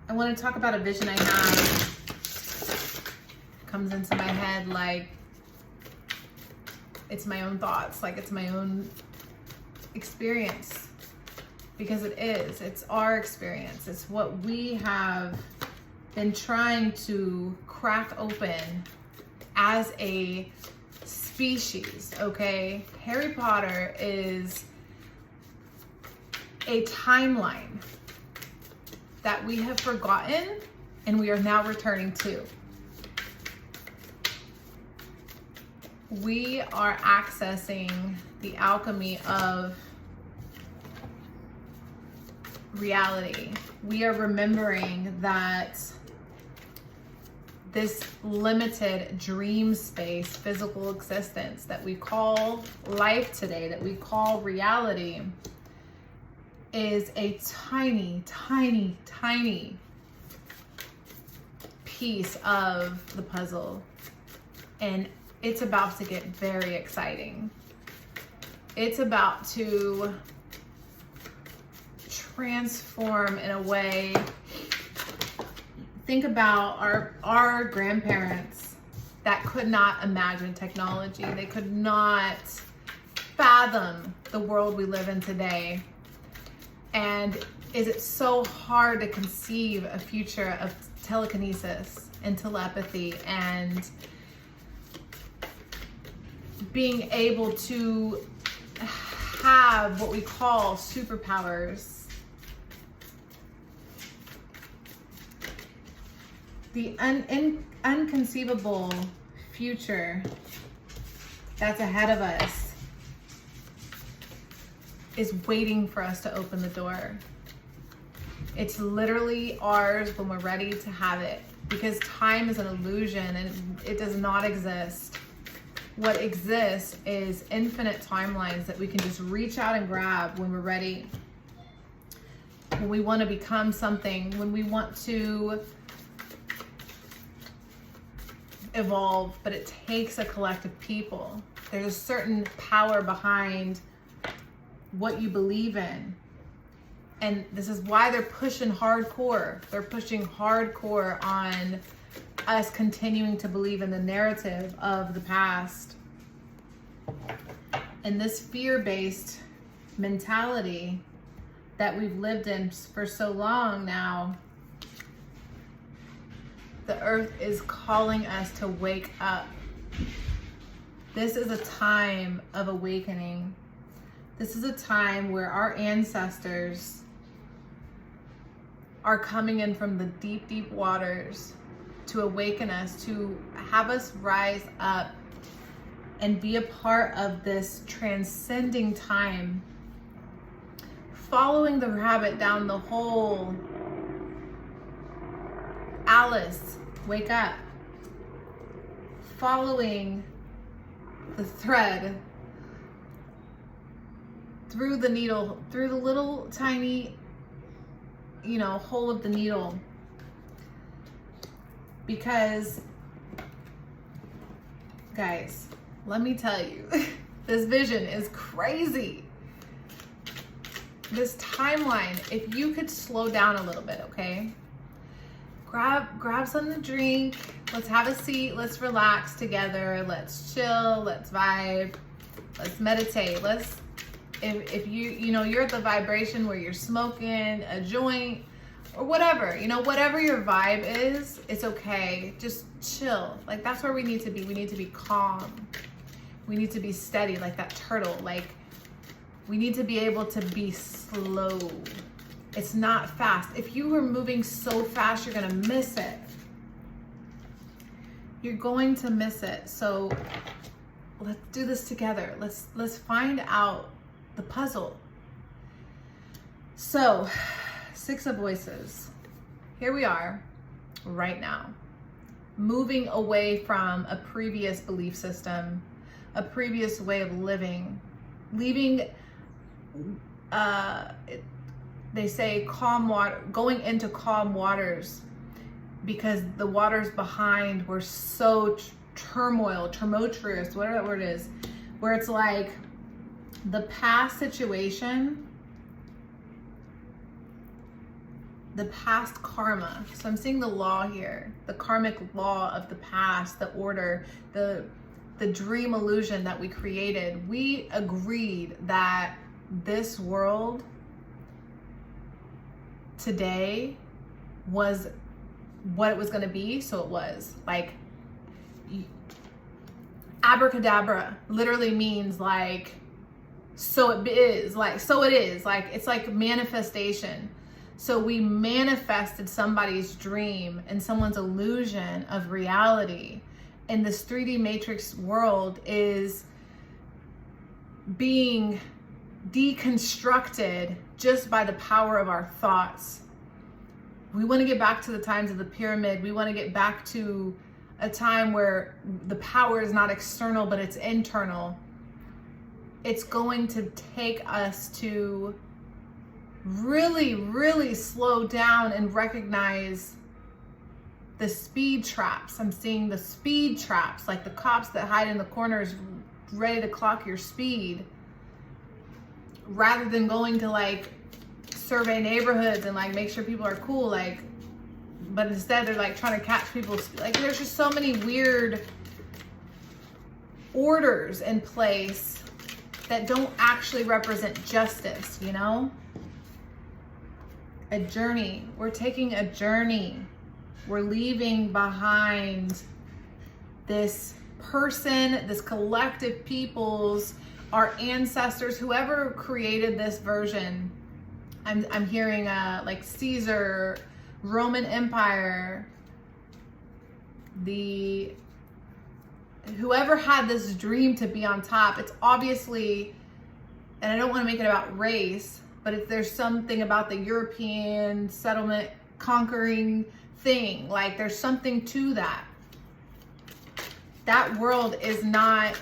I want to talk about a vision I have. It comes into my head like it's my own thoughts, like it's my own experience, because it is. It's our experience. It's what we have been trying to crack open as a species, okay? Harry Potter is a timeline that we have forgotten and we are now returning to. We are accessing the alchemy of reality. We are remembering that this limited dream space, physical existence that we call life today, that we call reality, is a tiny, tiny, tiny piece of the puzzle. And it's about to get very exciting. It's about to transform in a way. Think about our grandparents that could not imagine technology. They could not fathom the world we live in today. And is it so hard to conceive a future of telekinesis and telepathy and being able to have what we call superpowers? The unconceivable future that's ahead of us is waiting for us to open the door. It's literally ours when we're ready to have it, because time is an illusion and it does not exist. What exists is infinite timelines that we can just reach out and grab when we're ready. When we want to become something, when we want to evolve, but it takes a collective people. There's a certain power behind what you believe in. And this is why they're pushing hardcore. They're pushing hardcore on us continuing to believe in the narrative of the past. And this fear-based mentality that we've lived in for so long now, the earth is calling us to wake up. This is a time of awakening. This is a time where our ancestors are coming in from the deep, deep waters to awaken us, to have us rise up and be a part of this transcending time, following the rabbit down the hole. Alice, wake up. Following the thread through the needle, through the little tiny, hole of the needle. Because, guys, let me tell you, this vision is crazy. This timeline, if you could slow down a little bit, okay? Grab something to drink. Let's have a seat. Let's relax together. Let's chill. Let's vibe. Let's meditate. If you're at the vibration where you're smoking a joint or whatever, whatever your vibe is, it's okay. Just chill. Like, that's where we need to be. We need to be calm. We need to be steady, like that turtle. Like, we need to be able to be slow. It's not fast. If you were moving so fast, you're gonna miss it. You're going to miss it. So let's do this together. Let's find out the puzzle. So, Six of Voices. Here we are, right now, moving away from a previous belief system, a previous way of living, leaving, they say calm water, going into calm waters, because the waters behind were so tumultuous, whatever that word is, where it's like the past situation the past karma. So I'm seeing the law here, the karmic law of the past, the order, the dream illusion that we created. We agreed that this world today was what it was going to be, so it was. Like, abracadabra literally means like, so it is, like, so it is, like, it's like manifestation. So we manifested somebody's dream and someone's illusion of reality. And this 3D matrix world is being deconstructed just by the power of our thoughts. We want to get back to the times of the pyramid. We want to get back to a time where the power is not external, but it's internal. It's going to take us to really, really slow down and recognize the speed traps. I'm seeing the speed traps, like the cops that hide in the corners ready to clock your speed, rather than going to like survey neighborhoods and like make sure people are cool, like, but instead they're like trying to catch people. Like, there's just so many weird orders in place that don't actually represent justice, you know? A journey. We're taking a journey. We're leaving behind this person, this collective peoples, our ancestors, whoever created this version. I'm hearing like Caesar, Roman Empire, whoever had this dream to be on top. It's obviously, and I don't want to make it about race, but if there's something about the European settlement conquering thing, like there's something to that. That world is not,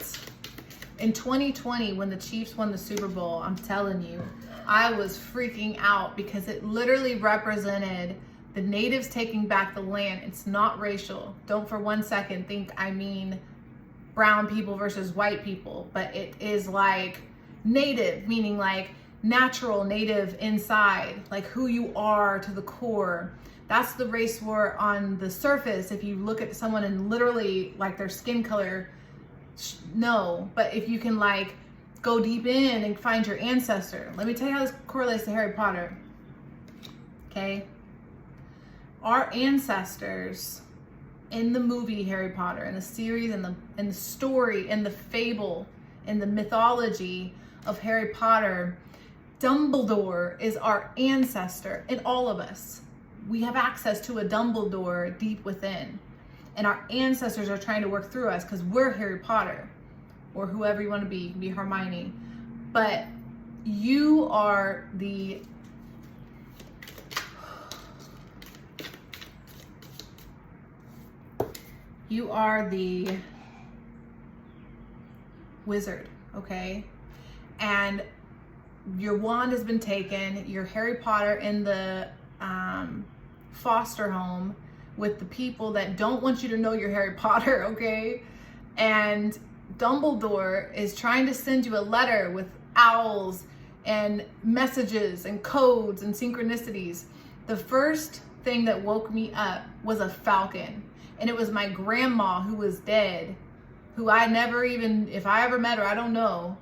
in 2020 when the Chiefs won the Super Bowl, I'm telling you, I was freaking out because it literally represented the natives taking back the land. It's not racial. Don't for one second think I mean brown people versus white people, but it is like native, meaning like natural, native inside, like who you are to the core. That's the race war on the surface. If you look at someone and literally like their skin color, no, but if you can like go deep in and find your ancestor. Let me tell you how this correlates to Harry Potter. Okay? Our ancestors in the movie Harry Potter, in the series, in the story, in the fable, in the mythology of Harry Potter, Dumbledore is our ancestor in all of us. We have access to a Dumbledore deep within. And our ancestors are trying to work through us because we're Harry Potter, or whoever you want to be. You can be Hermione. But you are the wizard, okay? And your wand has been taken. You're Harry Potter in the foster home with the people that don't want you to know you're Harry Potter, okay? And Dumbledore is trying to send you a letter with owls and messages and codes and synchronicities. The first thing that woke me up was a falcon. And it was my grandma who was dead, who I never even, if I ever met her, I don't know.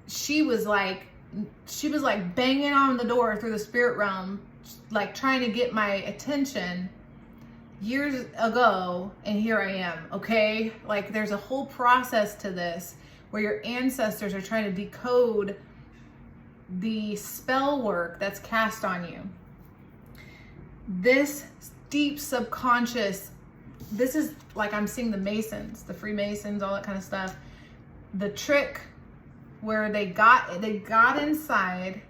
She was like banging on the door through the spirit realm, like trying to get my attention years ago, and here I am, okay? Like there's a whole process to this where your ancestors are trying to decode the spell work that's cast on you. This deep subconscious, this is like, I'm seeing the Masons, the Freemasons, all that kind of stuff. The trick where they got inside.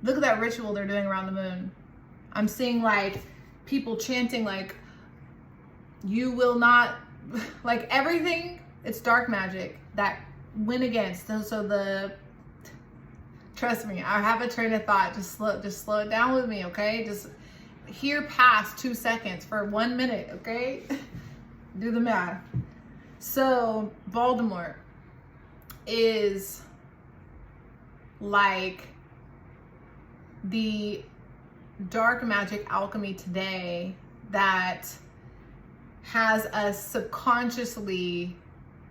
Look at that ritual they're doing around the moon. I'm seeing like people chanting like, you will not, like everything, it's dark magic that went against. Trust me, I have a train of thought. Just slow it down with me, okay? Just hear past 2 seconds for 1 minute, okay? Do the math. So Voldemort is like the dark magic alchemy today that has us subconsciously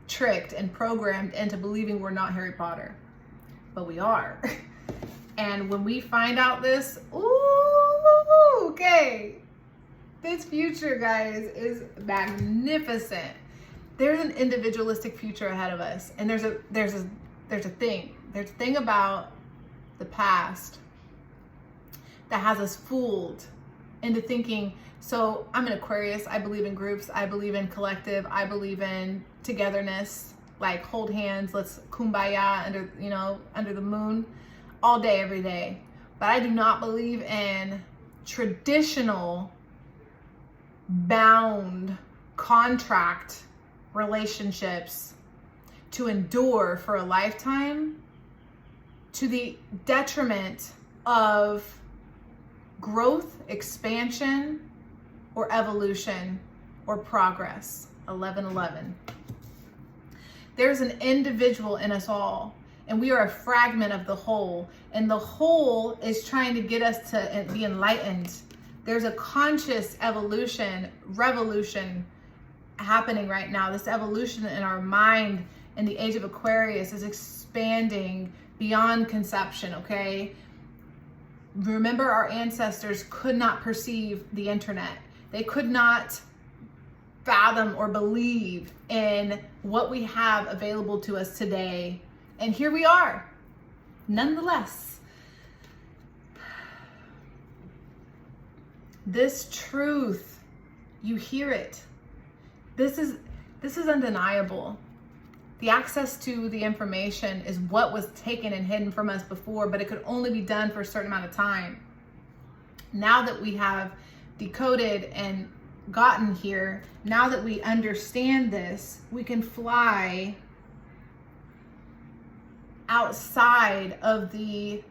tricked and programmed into believing we're not Harry Potter, but we are. And when we find out this, ooh, okay, this future, guys, is magnificent. There's an individualistic future ahead of us, and there's a thing about the past that has us fooled into thinking, so I'm an Aquarius, I believe in groups, I believe in collective, I believe in togetherness, like hold hands, let's kumbaya under the moon all day, every day. But I do not believe in traditional bound contract relationships to endure for a lifetime to the detriment of growth, expansion, or evolution, or progress. 1111. There's an individual in us all, and we are a fragment of the whole, and the whole is trying to get us to be enlightened. There's a conscious evolution, revolution happening right now. This evolution in our mind in the age of Aquarius is expanding beyond conception, okay? Remember, our ancestors could not perceive the internet. They could not fathom or believe in what we have available to us today. And here we are, nonetheless. This truth, you hear it. This is undeniable. The access to the information is what was taken and hidden from us before, but it could only be done for a certain amount of time. Now that we have decoded and gotten here, now that we understand this, we can fly outside of the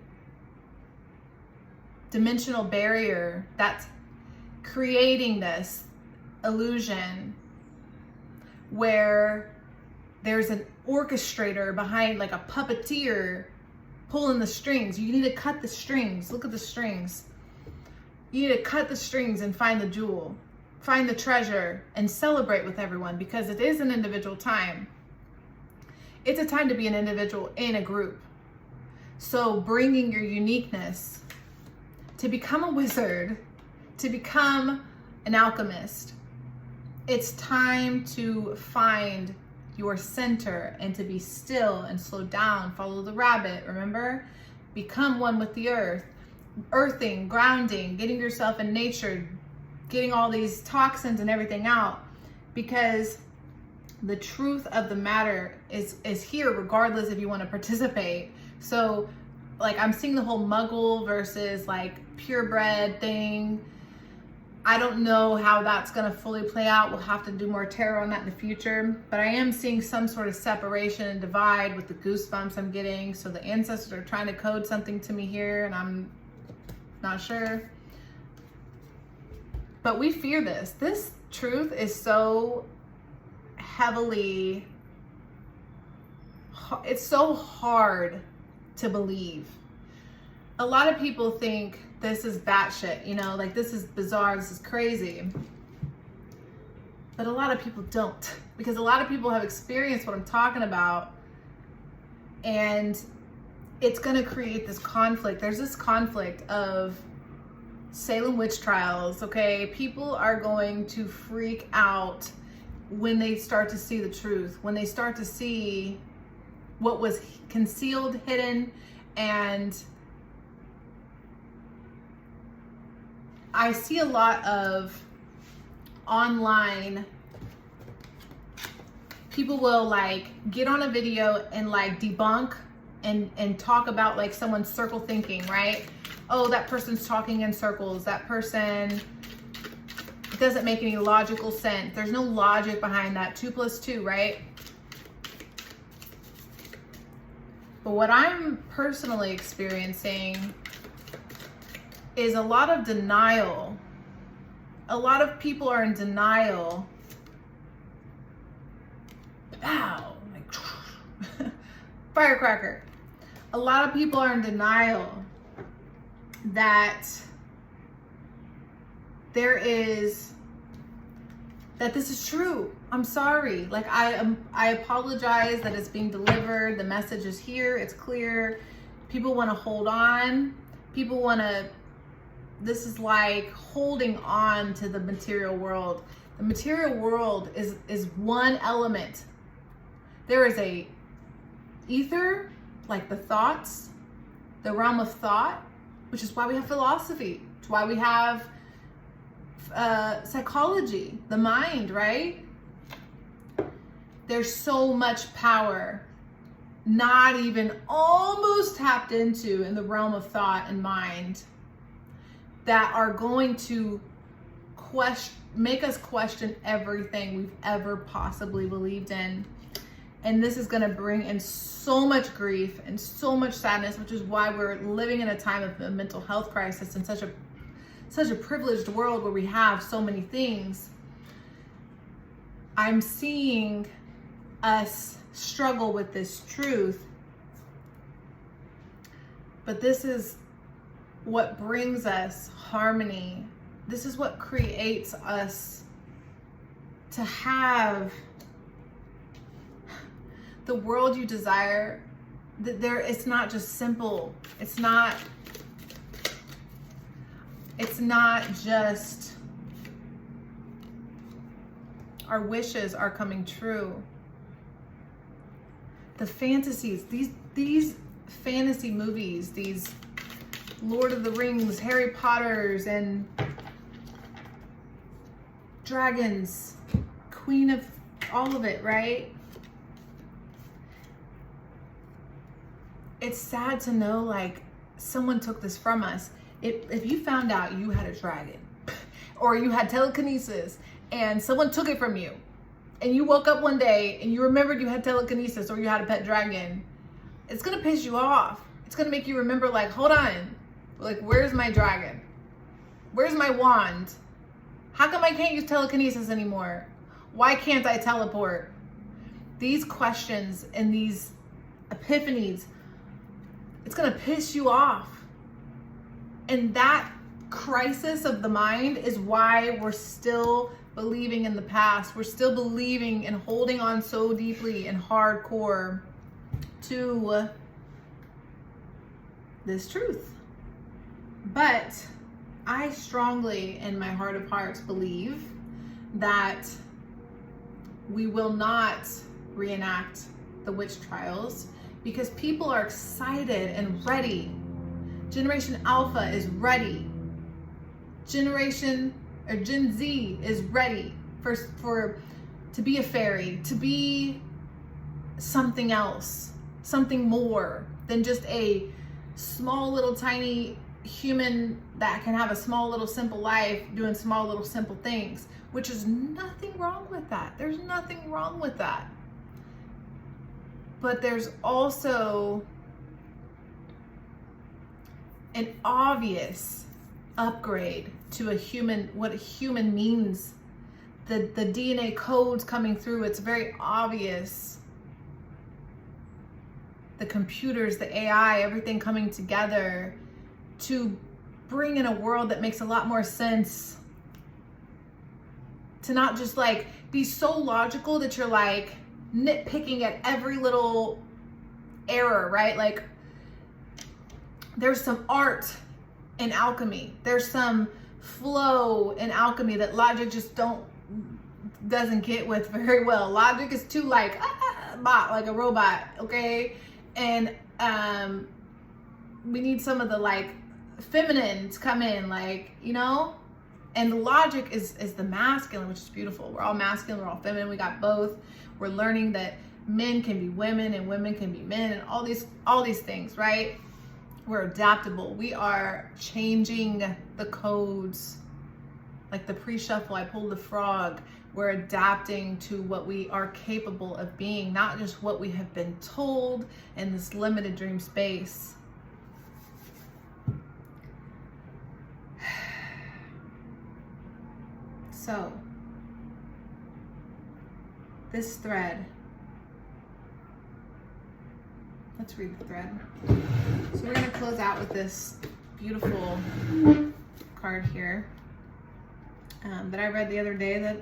dimensional barrier that's creating this illusion where there's an orchestrator behind, like a puppeteer pulling the strings. You need to cut the strings. Look at the strings. You need to cut the strings and find the jewel, find the treasure, and celebrate with everyone, because it is an individual time. It's a time to be an individual in a group. So bringing your uniqueness to become a wizard, to become an alchemist, it's time to find your center and to be still and slow down, follow the rabbit, remember? Become one with the earth, earthing, grounding, getting yourself in nature, getting all these toxins and everything out, because the truth of the matter is here regardless if you want to participate. So like, I'm seeing the whole muggle versus like purebred thing. I don't know how that's going to fully play out. We'll have to do more tarot on that in the future. But I am seeing some sort of separation and divide with the goosebumps I'm getting. So the ancestors are trying to code something to me here, and I'm not sure. But we fear this. This truth is so heavily, it's so hard to believe. A lot of people think this is batshit, you know, like this is bizarre, this is crazy. But a lot of people don't, because a lot of people have experienced what I'm talking about, and it's gonna create this conflict. There's this conflict of Salem witch trials, okay? People are going to freak out when they start to see the truth, when they start to see what was concealed, hidden, and I see a lot of online people will like get on a video and like debunk and talk about like someone's circle thinking, right? Oh, that person's talking in circles. That person, it doesn't make any logical sense. There's no logic behind that. 2 + 2, right? But what I'm personally experiencing is a lot of denial. A lot of people are in denial. Wow, like firecracker. A lot of people are in denial that there is, that this is true. I'm sorry. Like, I apologize that it's being delivered. The message is here. It's clear. People want to hold on. People want to, this is like holding on to the material world. The material world is one element. There is a ether, like the thoughts, the realm of thought, which is why we have philosophy. It's why we have psychology, the mind, right? There's so much power not even almost tapped into in the realm of thought and mind that are going to make us question everything we've ever possibly believed in. And this is going to bring in so much grief and so much sadness, which is why we're living in a time of a mental health crisis in such a privileged world where we have so many things. I'm seeing us struggle with this truth, but this is what brings us harmony. This is what creates us to have the world you desire. It's not just simple. It's not just our wishes are coming true. The fantasies, these fantasy movies, these Lord of the Rings, Harry Potters, and dragons, queen of all of it, right? It's sad to know, like, someone took this from us. If you found out you had a dragon or you had telekinesis and someone took it from you and you woke up one day and you remembered you had telekinesis or you had a pet dragon, it's gonna piss you off. It's gonna make you remember, like, hold on, like, where's my dragon? Where's my wand? How come I can't use telekinesis anymore? Why can't I teleport? These questions and these epiphanies, it's gonna piss you off. And that crisis of the mind is why we're still believing in the past. We're still believing and holding on so deeply and hardcore to this truth. But I strongly, in my heart of hearts, believe that we will not reenact the witch trials because people are excited and ready. Generation Alpha is ready. Gen Z is ready to be a fairy, to be something else, something more than just a small little tiny human that can have a small little simple life doing small little simple things, which is nothing wrong with that. There's nothing wrong with that. But there's also an obvious upgrade to a human, what a human means. The DNA codes coming through, it's very obvious. The computers, the AI, everything coming together to bring in a world that makes a lot more sense. To not just like be so logical that you're like nitpicking at every little error, right? Like, there's some art in alchemy. There's some flow in alchemy that logic just doesn't get with very well. Logic is too like a robot, okay? And we need some of the like feminine to come in, like, you know? And logic is the masculine, which is beautiful. We're all masculine, we're all feminine, we got both. We're learning that men can be women and women can be men and all these things, right? We're adaptable. We are changing the codes. Like the pre-shuffle, I pulled the frog. We're adapting to what we are capable of being, not just what we have been told in this limited dream space. So, this thread, let's read the thread. So we're going to close out with this beautiful card here. that I read the other day that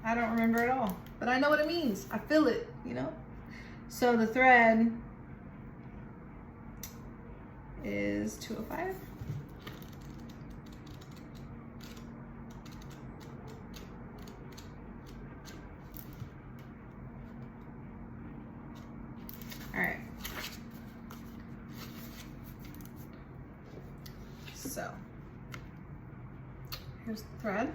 I don't remember at all, but I know what it means. I feel it, you know? So the thread is 205. All right. So here's the thread.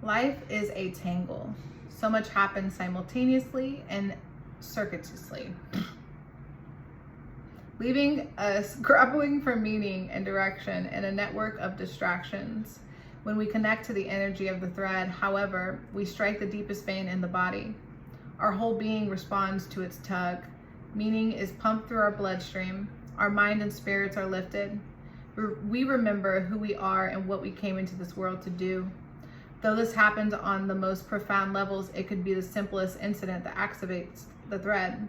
Life is a tangle. So much happens simultaneously and circuitously, leaving us grappling for meaning and direction in a network of distractions. When we connect to the energy of the thread, however, we strike the deepest vein in the body. Our whole being responds to its tug. Meaning is pumped through our bloodstream. Our mind and spirits are lifted. We remember who we are and what we came into this world to do. Though this happens on the most profound levels, it could be the simplest incident that activates the thread.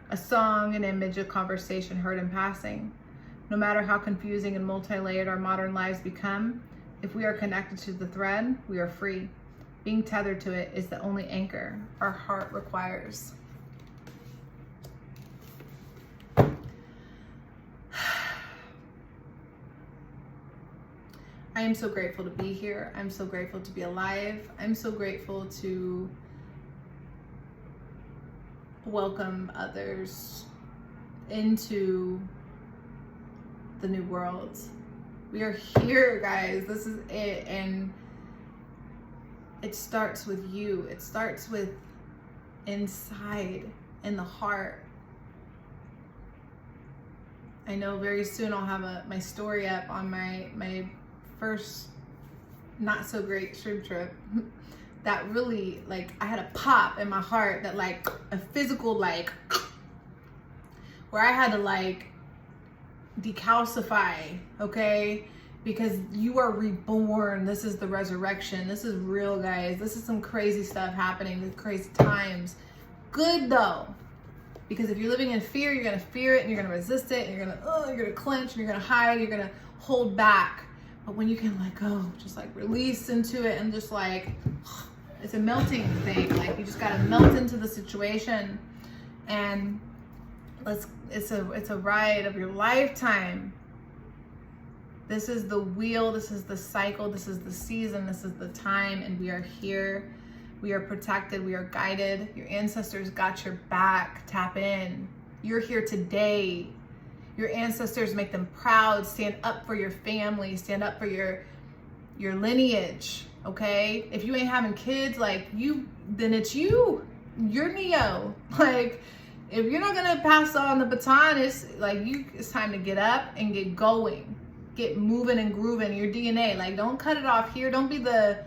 A song, an image, a conversation heard in passing. No matter how confusing and multi-layered our modern lives become, if we are connected to the thread, we are free. Being tethered to it is the only anchor our heart requires. I am so grateful to be here. I'm so grateful to be alive. I'm so grateful to welcome others into the new world. We are here, guys. This is it. And it starts with you. It starts with inside, in the heart. I know very soon I'll have my story up on my first not so great shrimp trip that really, like, I had a pop in my heart, that like a physical, like, where I had to like decalcify, okay? Because you are reborn. This is the resurrection. This is real, guys. This is some crazy stuff happening, these crazy times. Good though, because if you're living in fear, you're gonna fear it and you're gonna resist it and you're gonna clench and you're gonna hide, you're gonna hold back. But when you can let go, just like release into it and just like, it's a melting thing. Like, you just gotta melt into the situation, and it's a ride of your lifetime. This is the wheel, this is the cycle, this is the season, this is the time, and we are here. We are protected, we are guided. Your ancestors got your back. Tap in. You're here today. Your ancestors, make them proud. Stand up for your family. Stand up for your lineage, okay? If you ain't having kids, like, then it's you. You're Neo. Like, if you're not gonna pass on the baton, it's like it's time to get up and get going. Get moving and grooving your DNA. Like, don't cut it off here. Don't be the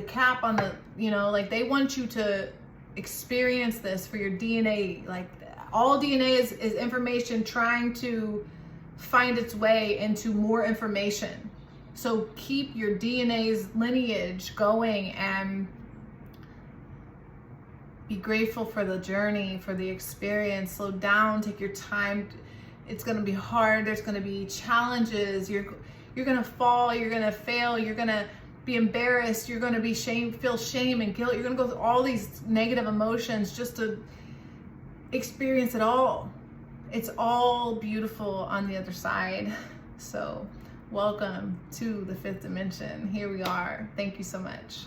cap on the, you know, like, they want you to experience this for your DNA. Like, all DNA is information trying to find its way into more information. So keep your DNA's lineage going and be grateful for the journey, for the experience. Slow down, take your time. It's gonna be hard. There's gonna be challenges. You're gonna fall, you're gonna fail, you're gonna be embarrassed, you're gonna be feel shame and guilt. You're gonna go through all these negative emotions just to experience it all. It's all beautiful on the other side. So welcome to the fifth dimension. Here we are. Thank you so much.